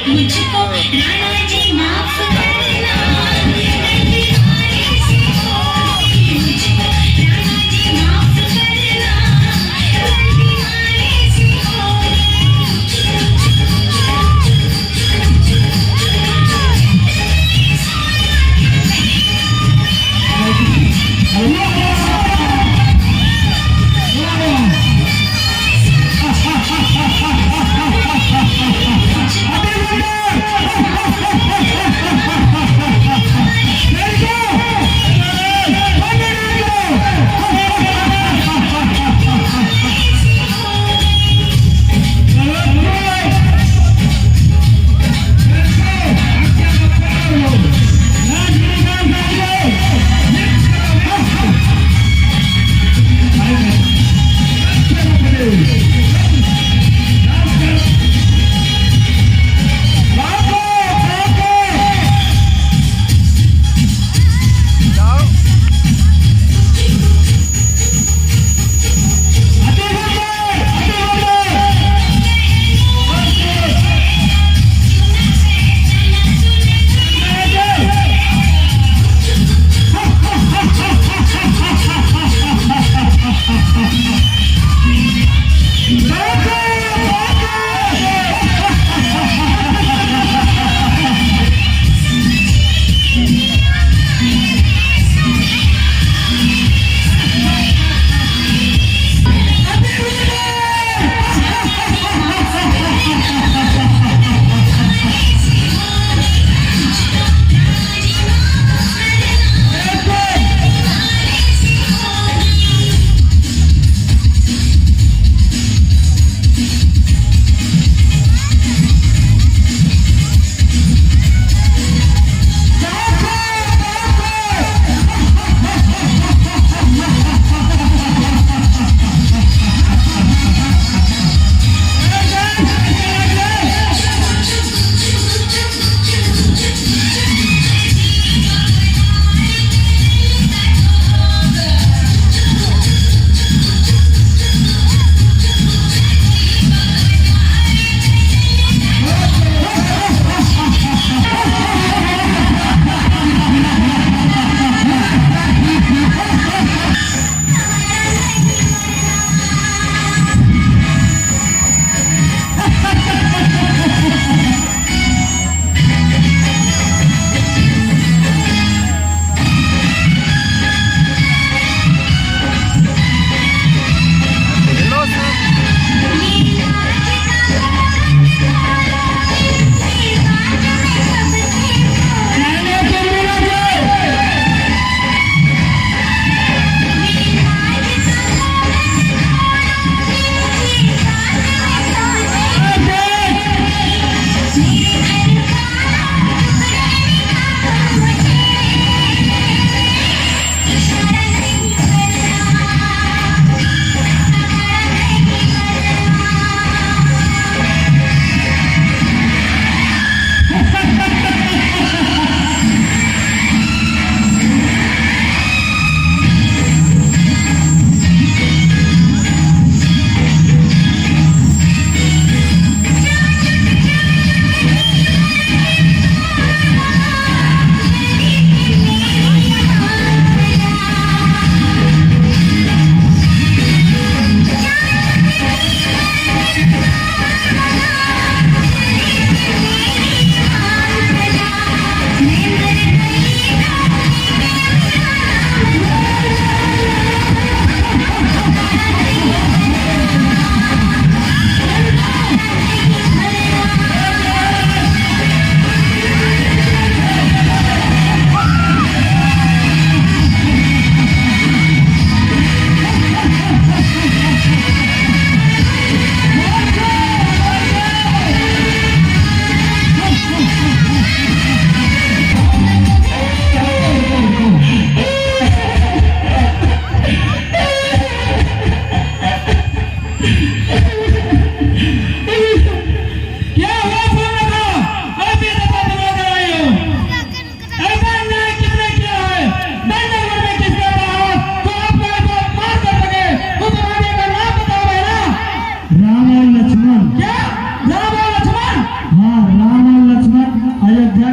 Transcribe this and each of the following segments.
मुझको राणा जी माफ करना, गलती हमारी से होगी। मुझको राणा जी माफ करना, गलती हमारी से अभी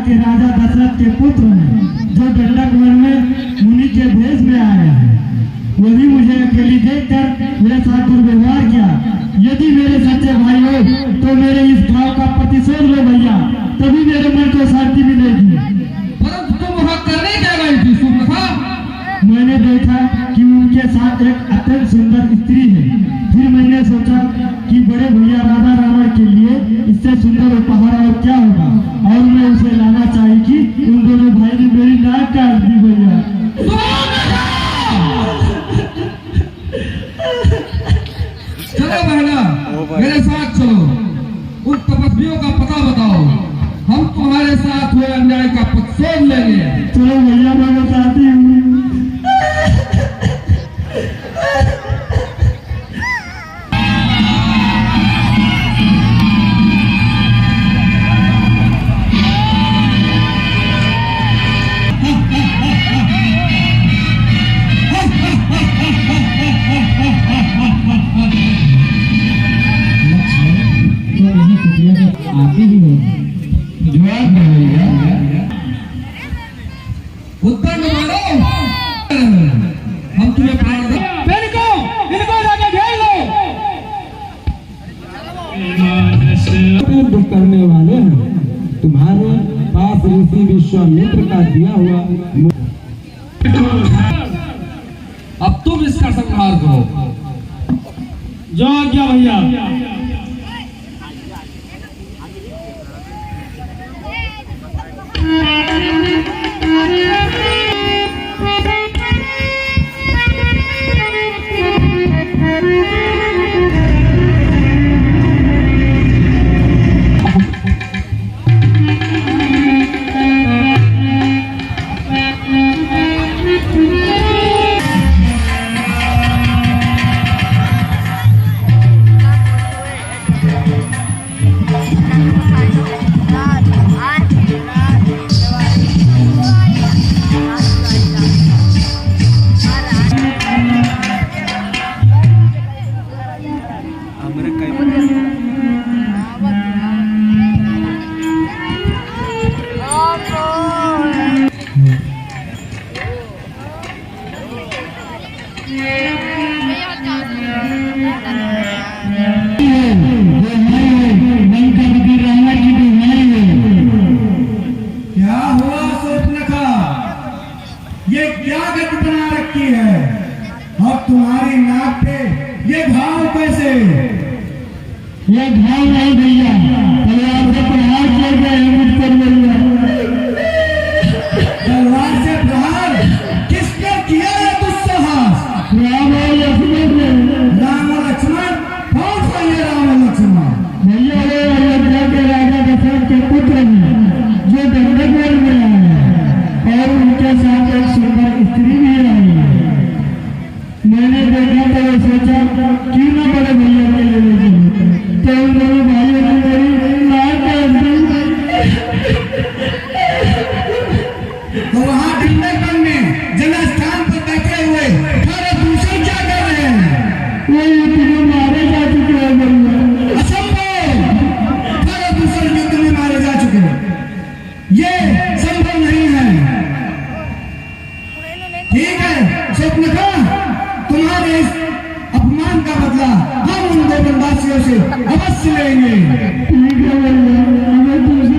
के राजा दशरथ के पुत्र हैं, जो दंडक वन में मुनि के भेष में आए हैं। यदि मुझे अकेली देखकर मेरे साथ दुर्व्यवहार किया, यदि मेरे सच्चे भाई हो तो मेरे इस घाव का प्रतिशोध लो भैया, तभी मेरे मन को शांति मिलेगी। परंतु तुम वहां करने क्या गई थी सुर्पनखा? मैंने देखा कि उनके साथ एक अत्यंत सुंदर स्त्री है। फिर मैंने सोचा कि बड़े भैया राजा रावण के लिए इससे सुंदर उपहार और क्या होगा, और मैं उसे लाना चाहिए कि उन दोनों भाई ने मेरी नाक काट दी भैया। चलो बहना, मेरे साथ चलो, उन तपस्वियों का पता बताओ, हम तुम्हारे साथ हुए अन्याय का प्रतिशोध लेंगे। चलो भैया, मैं बताती हूँ। आती ही नहीं, जवाब भैया। उत्तर मारो, हम तुम्हें प्राण इनको जाके घेर लो। दुख करने वाले हैं, तुम्हारे पास ऋषि विश्वामित्र का दिया हुआ। अब तुम इसका संहार करो। जो आज्ञा भैया। ये क्या गत बना रखी है, और तुम्हारी नाक पे ये घाव कैसे? ये घाव नहीं भैया, तलवार से प्रहार किया गया है मुझ पर भैया। तलवार से प्रहार किसने किया है दुस्साहस? राम और लक्ष्मण ने। राम और लक्ष्मण? कौन सा ये राम और लक्ष्मण? भैया वो अयोध्या के राजा दशरथ के पुत्र हैं, जो दंडक वन में आए हैं, और उनके साथ एक सुंदर स्त्री भी आई है। मैंने देखा तो सोचा क्यों ना बड़े भैया के ले लीजिए, तो उन दोनों भाइयों ने मेरी नाक काट दी। तो वहां दंडक वन में जलस्थान पर बैठे हुए खड़े दूसरे क्या कर रहे हैं? वो युद्ध में मारे जा चुके हैं भैया। असंभव! खड़े दूसरे युद्ध में मारे जा चुके हैं, ये संभव नहीं है। ठीक है स्वप्नखा, तुम्हारे इस अपमान का बदला हम उन दो वनवासियों से अवश्य लेंगे। ठीक है भैया, हमें दूसरी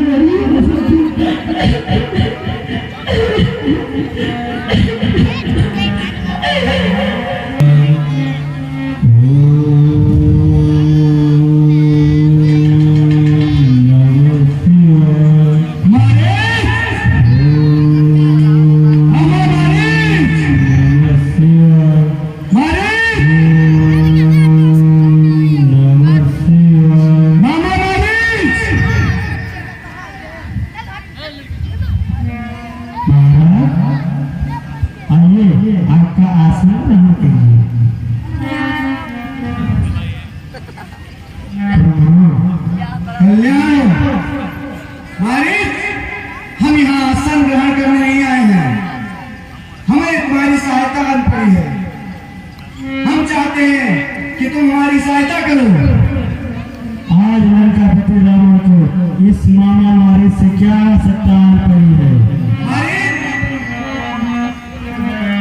मारिच से क्या सत्तार पड़ी है।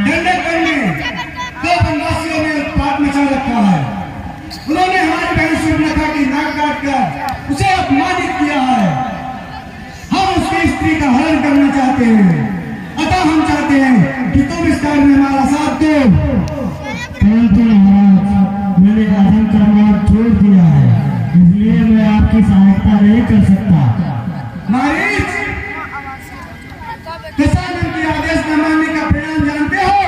डंडे करने दो बनवासियों ने उत्पात मचा रखा है। उन्होंने हमारी बहन सुर्पनखा की नाक काट कर उसे अपमानित किया है। हम उसकी स्त्री का हरण करना चाहते हैं, अतः हम चाहते हैं कि तुम इस कार्य में हमारा साथ दो। परंतु महाराज, मैंने आजम का मार्ग छोड़ दिया है, इसलिए मैं आपकी सहायता नहीं कर सकता। मारिच, दशानन के आदेश न मानने का परिणाम जानते हो?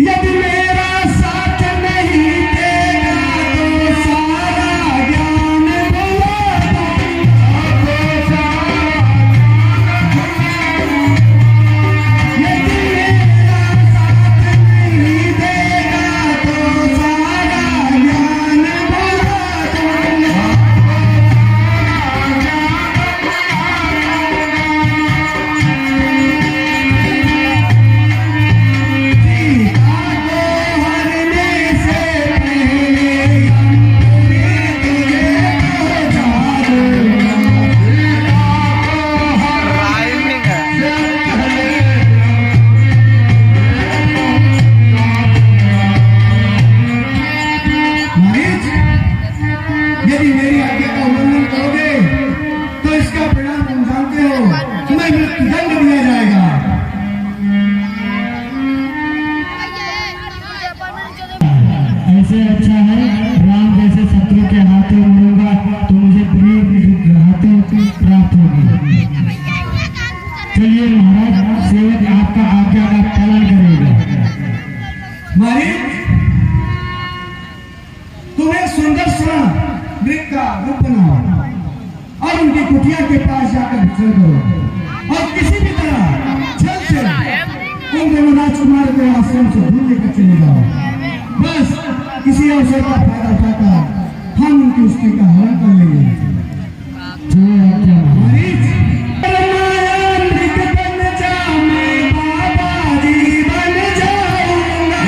यदि मेरा साथ नहीं देगा तो सारा ज्ञान भुला दूंगा। यदि मेरा साथ नहीं देगा तो सारा ज्ञान भुला दूंगा। यदि मेरी आज्ञा का उल्लंघन करोगे तो इसका परिणाम तुम जानते हो, तुम्हें मृत्युदंड दिया जाएगा। ऐसे अच्छा है, राम जैसे शत्रु के हाथों मरूंगा तो मुझे प्रिय हाथों प्राप्त होगी। चलिए महाराज, सेवक आपका आज्ञा का पालन करेगा। मारिच, तुम्हें सुंदर स्वर्ण वृक्ष का रूप बनाओ और उनकी कुटिया के पास जाकर भिक्षण करो और किसी भी तरह छल से उन दोनों राजकुमार को आश्रम से दूर लेकर चले जाओ। बस किसी अवसर का फायदा उठाकर हम उनकी स्त्री का हरण कर लेंगे। जो आज्ञा मारिच, मृत बन जा, मैं बाबा जी बन जाऊंगा।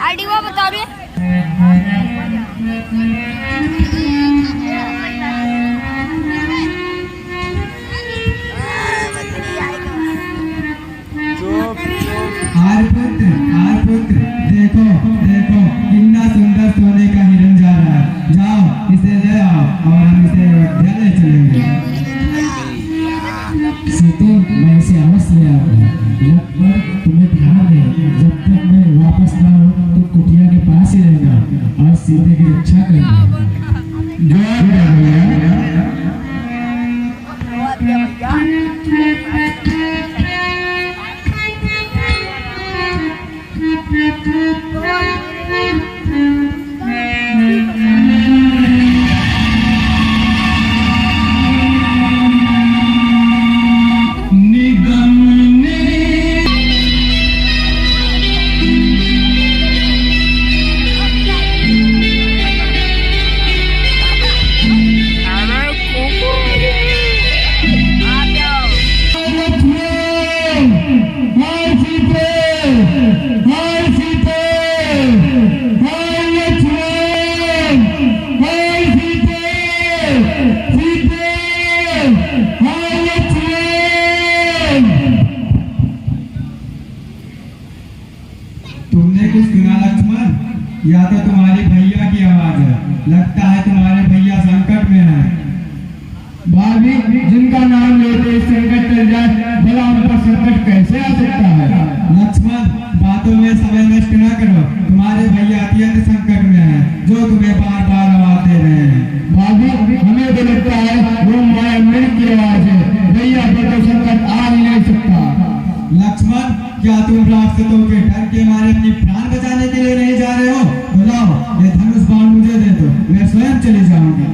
आईडी वो बता रहे पुत्र, देखो देखो कितना सुंदर सोने का हिरन जा रहा है। जाओ इसे ले आओ और हम इसे अयोध्या ले चलेंगे। सीते, मैं इसे अवश्य ले आऊंगा। लगभग तुम्हें ध्यान है, जब तक मैं वापस ना आऊं तो कुटिया के पास ही रहना और सीते की रक्षा करना। तुमने कुछ सुना लक्ष्मण? या तो तुम्हारे भैया की आवाज है। लगता है तुम्हारे भैया संकट में हैं। भाभी, जिनका नाम लेते ही संकट टल जाए, भला उन पर संकट कैसे आ सकता है? लक्ष्मण, बातों में समय नष्ट न करो। तुम्हारे भैया अत्यंत संकट में हैं, जो तुम्हें बार बार आवाज दे रहे हैं। भाभी, हमें तो लगता है वो माया की आवाज है। भैया पर तो संकट आ ही नहीं लक्ष्मण, क्या तुम राक्षसों के डर के मारे अपनी प्राण बचाने के लिए नहीं जा रहे हो? बुलाओ, ये धनुष बाण मुझे दे दो, मैं स्वयं चली जाऊंगी।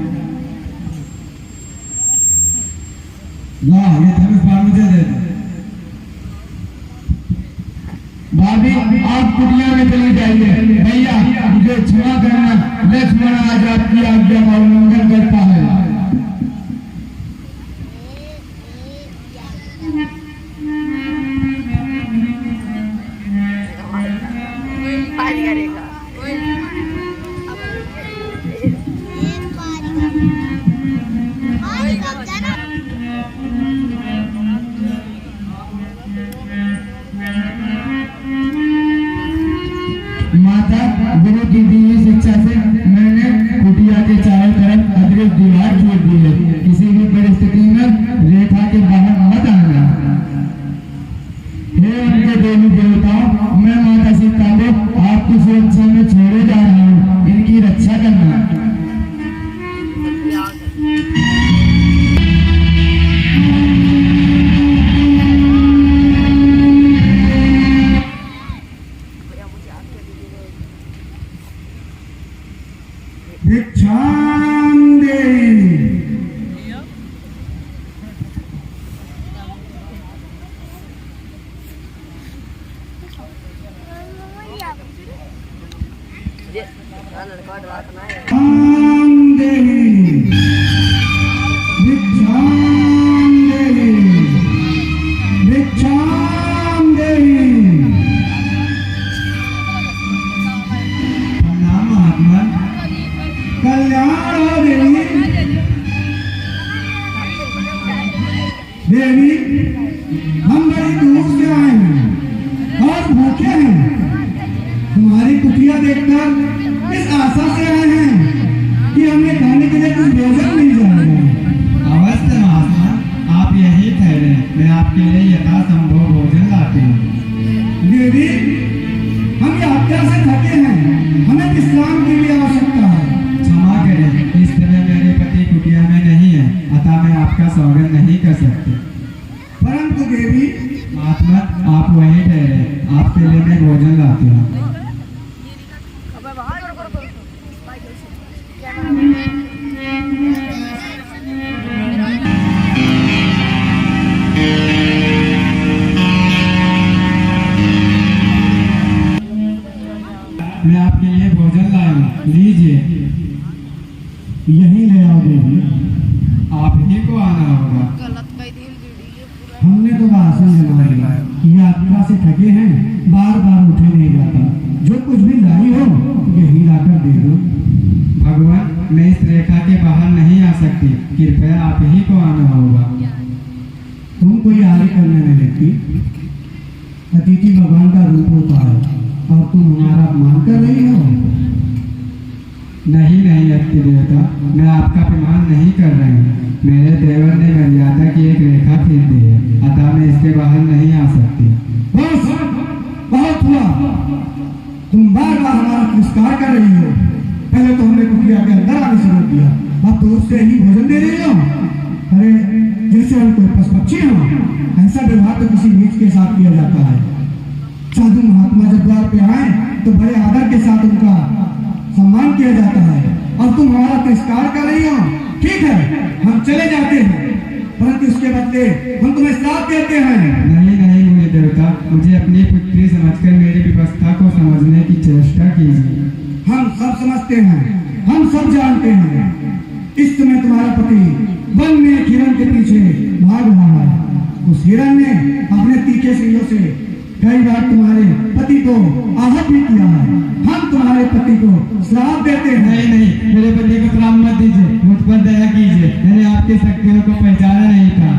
लाओ, ये धनुष बाण मुझे दे दो। भाभी आप कुटिया में चली जाइए। भैया मुझे क्षमा करना, लक्ष्मण आज आपकी आज्ञा का उल्लंघन करता है। माता, गुरु की दी हुई शिक्षा से मैंने कुटिया के चारों तरफ अतिरिक्त दीवार छोड़ दी है। किसी भी परिस्थिति में रेखा के बाहर मत आना। हे उनके देवी देवताओं, मैं माता सीता को आपकी सुरक्षा में छोड़े जा रहा हूँ, इनकी रक्षा करना। भिक्षाम देहि। भिक्षाम देहि। भिक्षाम देहि। भिक्षाम देहि। प्रणाम महात्मा। कल्याण हो देवी। देवी, हम बड़ी दूर से आए हैं और भूखे हैं। तुम्हारी कुटिया देखकर इस आशा से आए हैं कि हमें खाने के लिए कुछ भोजन मिल जाएगा। अवश्य महात्मा, आप यहीं ठहरे, मैं आपके लिए यथासंभव भोजन लाती हूँ। देवी, हम यात्रा से थके हैं, हमें विश्राम की भी आवश्यकता है। क्षमा करें, इस समय मेरे पति कुटिया में नहीं है, अतः मैं आपका स्वागत नहीं कर सकती। परंतु देवी, महात्मा आप वहीं ठहरे, आपके लिए मैं भोजन लाती हूँ। मैं आपके लिए भोजन लाई हूँ, लीजिए। यहीं ले आओ देवी। आप ही को आना होगा। हमने तो भाषण जमा दिया, यात्रा से थके हैं, बार बार उठे नहीं जाता। जो कुछ भी लाई हो यहीं लाकर दे दो। भगवान, मैं इस रेखा के बाहर नहीं आ सकती, कृपया आप ही को आना होगा। तुम कोई आर्य करने में लगती। अतिथि भगवान का रूप होता है और तुम हमारा अपमान कर रही हो। नहीं नहीं अतिथि देवता, मैं आपका अपमान नहीं कर रही हूँ। मेरे देवर ने मर्यादा की एक रेखा खींच दी है, अतः मैं इसके बाहर नहीं आ सकती। बस बहुत हुआ, तुम बार बार हमारा तिरस्कार कर रही हो। पहले तो हमने कुटिया के अंदर आने से रोक दिया, अब तो उससे ही भोजन दे रही हो। अरे जैसे हम कोई पशु पक्षी हो। ऐसा व्यवहार तो किसी नीच के साथ किया जाता है। साधु महात्मा जब द्वार पे आए तो बड़े आदर के साथ उनका सम्मान किया जाता है, और तुम हमारा तिरस्कार कर रही हो। ठीक है, हम चले जाते हैं, परंतु इसके बदले हम तुम्हें श्राप देते हैं। नहीं नहीं मुझे देवता, मुझे अपनी पुत्री समझकर मेरी व्यवस्था को समझने की चेष्टा कीजिए। हम सब समझते हैं, हम सब जानते हैं। इस समय तुम्हारा पति वन में एक हिरण के पीछे भाग रहा है। उस हिरण ने अपने तीखे सिंगों से कई बार तुम्हारे पति को आहत भी किया है। हम तुम्हारे पति को श्राप देते हैं। नहीं नहीं, मेरे पति को श्राप मत दीजिए, मुझ पर दया कीजिए। मैंने आपकी शक्तियों को पहचाना नहीं था।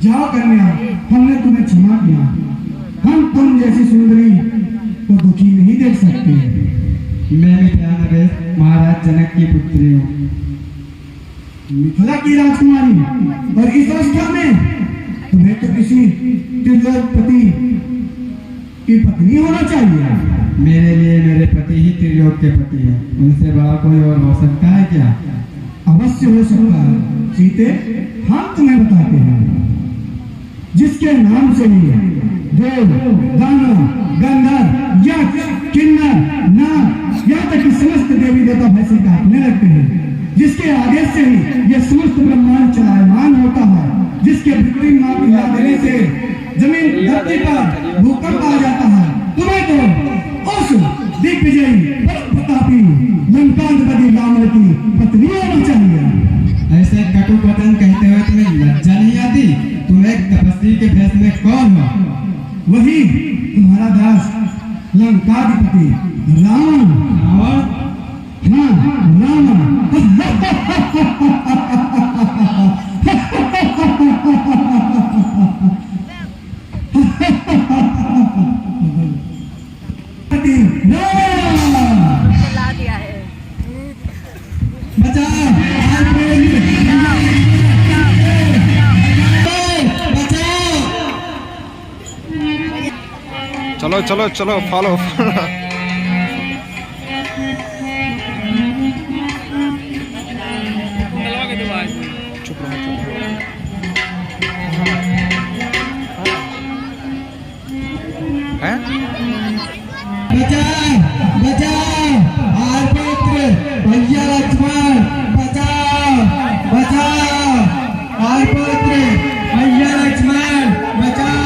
जाओ कन्या, हमने तुम्हें क्षमा किया। हम तुम जैसी सुंदरी को दुखी नहीं देख सकते। मैं मिथिला नरेश महाराज जनक की पुत्री हूँ, मिथिला की राजकुमारी। और इस अवस्था में तुम्हें तो किसी त्रिलोकपति की पत्नी होना चाहिए। मेरे लिए मेरे पति ही त्रिलोक के पति है, उनसे बड़ा कोई और हो सकता है क्या? अवश्य हो सकता है सीते, हम तुम्हें बताते हैं। जिसके नाम से ही देव, दानव, गंधर्व, यक्ष, किन्नर, नाग, यहाँ तक कि समस्त देवी देवता भैंसी काटने लगते हैं, जिसके आदेश से ही यह समस्त ब्रह्मांड चलायमान होता है, जिसके विपरीत माँ की याद देने से जमीन धरती पर भूकंप आ जाता है। तुम्हें तो उस दिग्विजयी प्रतापी लंकाधिपति रावण की पत्नी होनी चाहिए। ऐसे कटु वचन कहते हुए तुम्हें लज्जा नहीं आती? तुम एक तपस्वी के भेष में कौन हो? वही तुम्हारा दास लंकाधिपति रावण। रावण? हाँ, रावण। ला दिया है। बचाओ! चलो चलो चलो फॉलो चुप रहो हैं? बचाओ! बचाओ! आर्पुत्र भैया लक्ष्मण बचाओ! बचाओ! आर्पुत्र भैया लक्ष्मण बचाओ!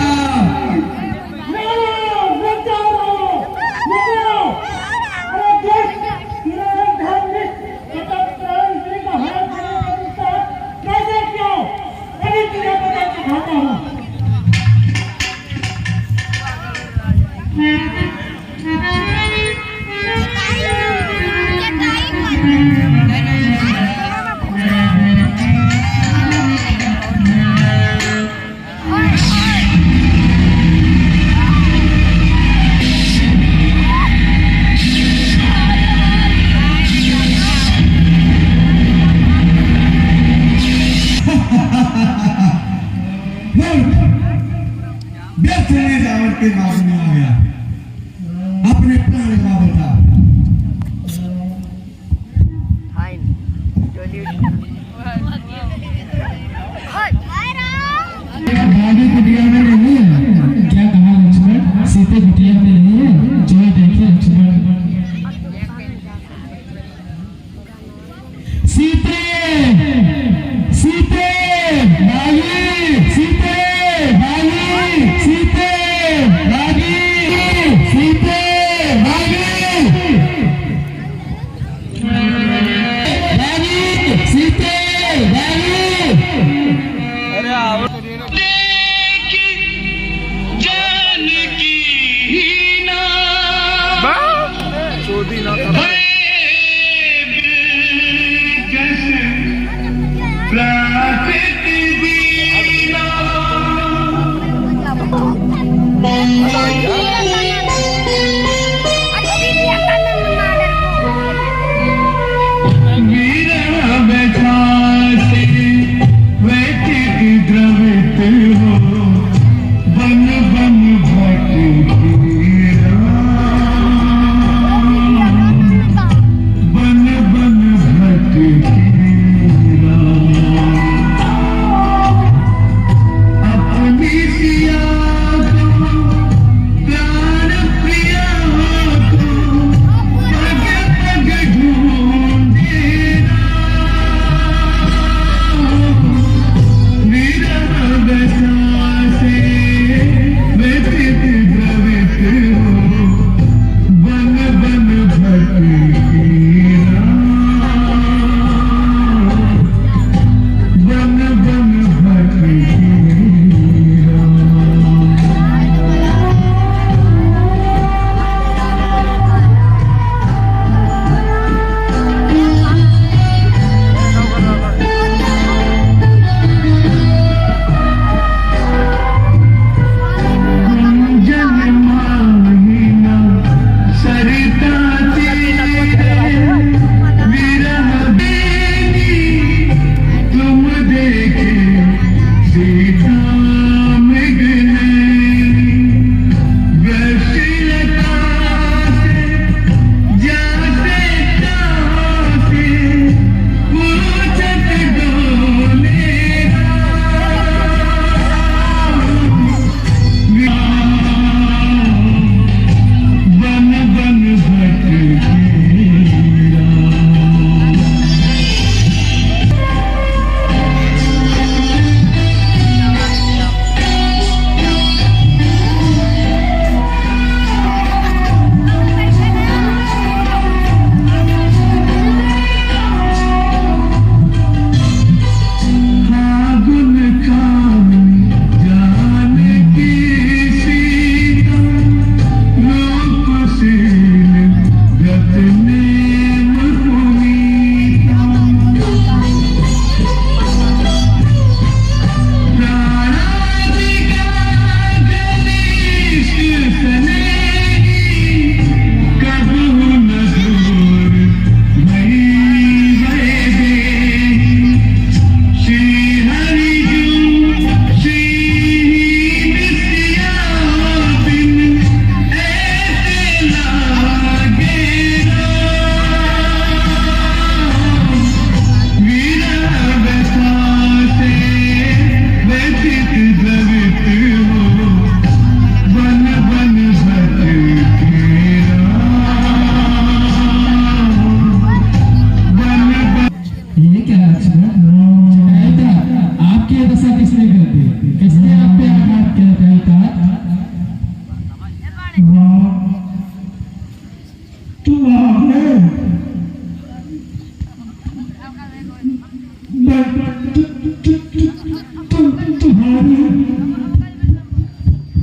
व्यर्थ में रावण के मार्ग में आ गया, अपने प्राण गवा बैठा। भाभी कुटिया में नहीं है। क्या कहा लक्ष्मण? सीते कुटिया में नहीं है। जो देखिए लक्ष्मण, सीते सीते भाई, सीते भाई, सीते भाई, सीते भाई, भाई, सीते भाई।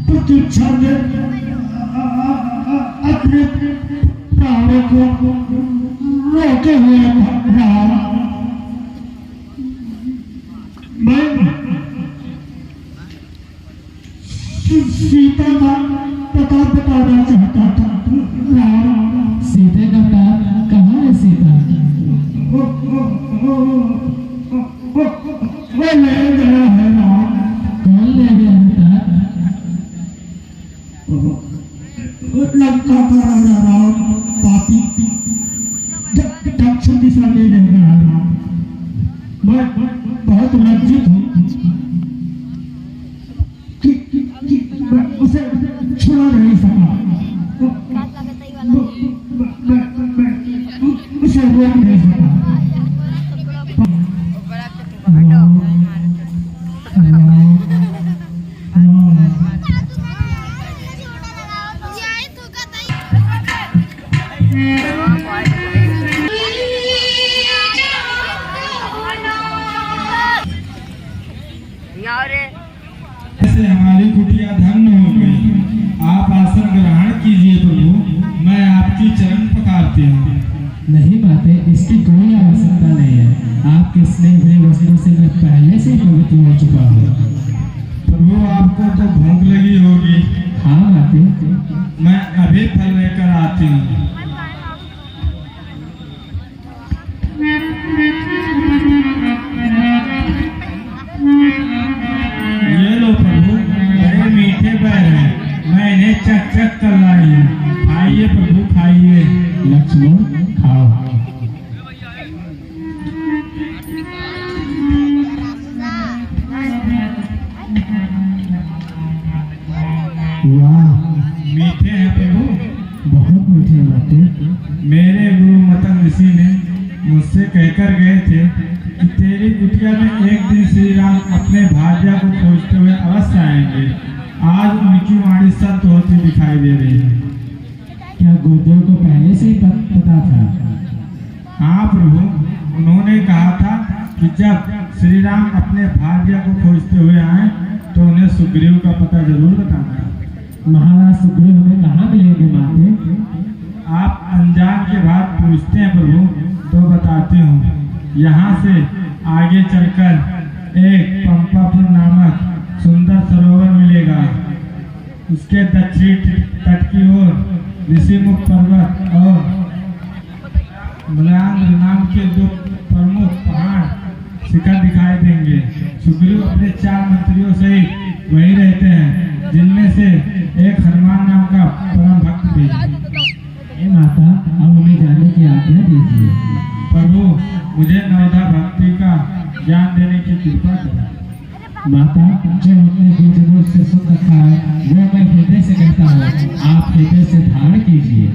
प्रतीक्षा में अपने प्राणों को रोके हुए रहा। मैं सीता का पता बताना चाहता था। सीता का पता कहाँ है? सीता वो ले गया है राम। कौन ले गया है? लंका का राजा राम पापी दक्षिण दिशा ले गया है राम। मैं बहुत लज्जित हूँ कि मैं उसे छुड़ा नहीं सका। उसे रोक नहीं सका। ऐसे हमारी कुटिया धन्य हो गई। आप आसन ग्रहण कीजिए प्रभु, मैं आपकी चरण पखारती हूँ। नहीं माते, इसकी कोई आवश्यकता नहीं है। आपके स्नेह भरे वचनों से मैं पहले से ही पवित्र हो चुका हूँ। प्रभु आपको तो भूख लगी होगी। हाँ माते, मैं अभी फल लेकर आती हूँ। ये लो प्रभु, बड़े मीठे बैर हैं, मैं इन्हें चख चख कर लाई हूँ। खाइए प्रभु, खाइए। लक्ष्मण खाओ। वाह, मीठे हैं प्रभु, बहुत मीठे माते। मेरे गुरु मतंग ऋषि ने मुझसे कहकर गए थे कि तेरी कुटिया में एक दिन श्री राम अपने भार्या को खोजते हुए अवश्य आएंगे। आज उनकी वाणी सत्य होती दिखाई दे रही है। क्या गुरुदेव को पहले से ही पता था? हाँ प्रभु, उन्होंने कहा था कि जब श्री राम अपने भार्या को खोजते हुए आए तो उन्हें सुग्रीव का पता जरूर बताना। महाराज सुग्रीव हमें कहाँ मिलेंगे माते? आप अनजान के बाद पूछते हैं प्रभु तो बताती हूँ। यहाँ से आगे चलकर एक पंपापुर नामक सुंदर सरोवर मिलेगा। उसके दक्षिण तट की ओर ऋषिमुख पर्वत और मलयांद्र नाम के दो प्रमुख पहाड़ शिखर दिखाई देंगे। सुग्रीव अपने 4 मंत्रियों सहित वहीं रहते हैं, जिनमें से एक हनुमान नाम का परम भक्त भी। हे माता, अब हमें जाने की आज्ञा दीजिए। प्रभु, मुझे नवधा भक्ति का ज्ञान देने की कृपा करें। माता, जो हमने बीज रूप से सुन रखा है वो मैं हृदय से कहता हूँ, आप हृदय से धारण कीजिए।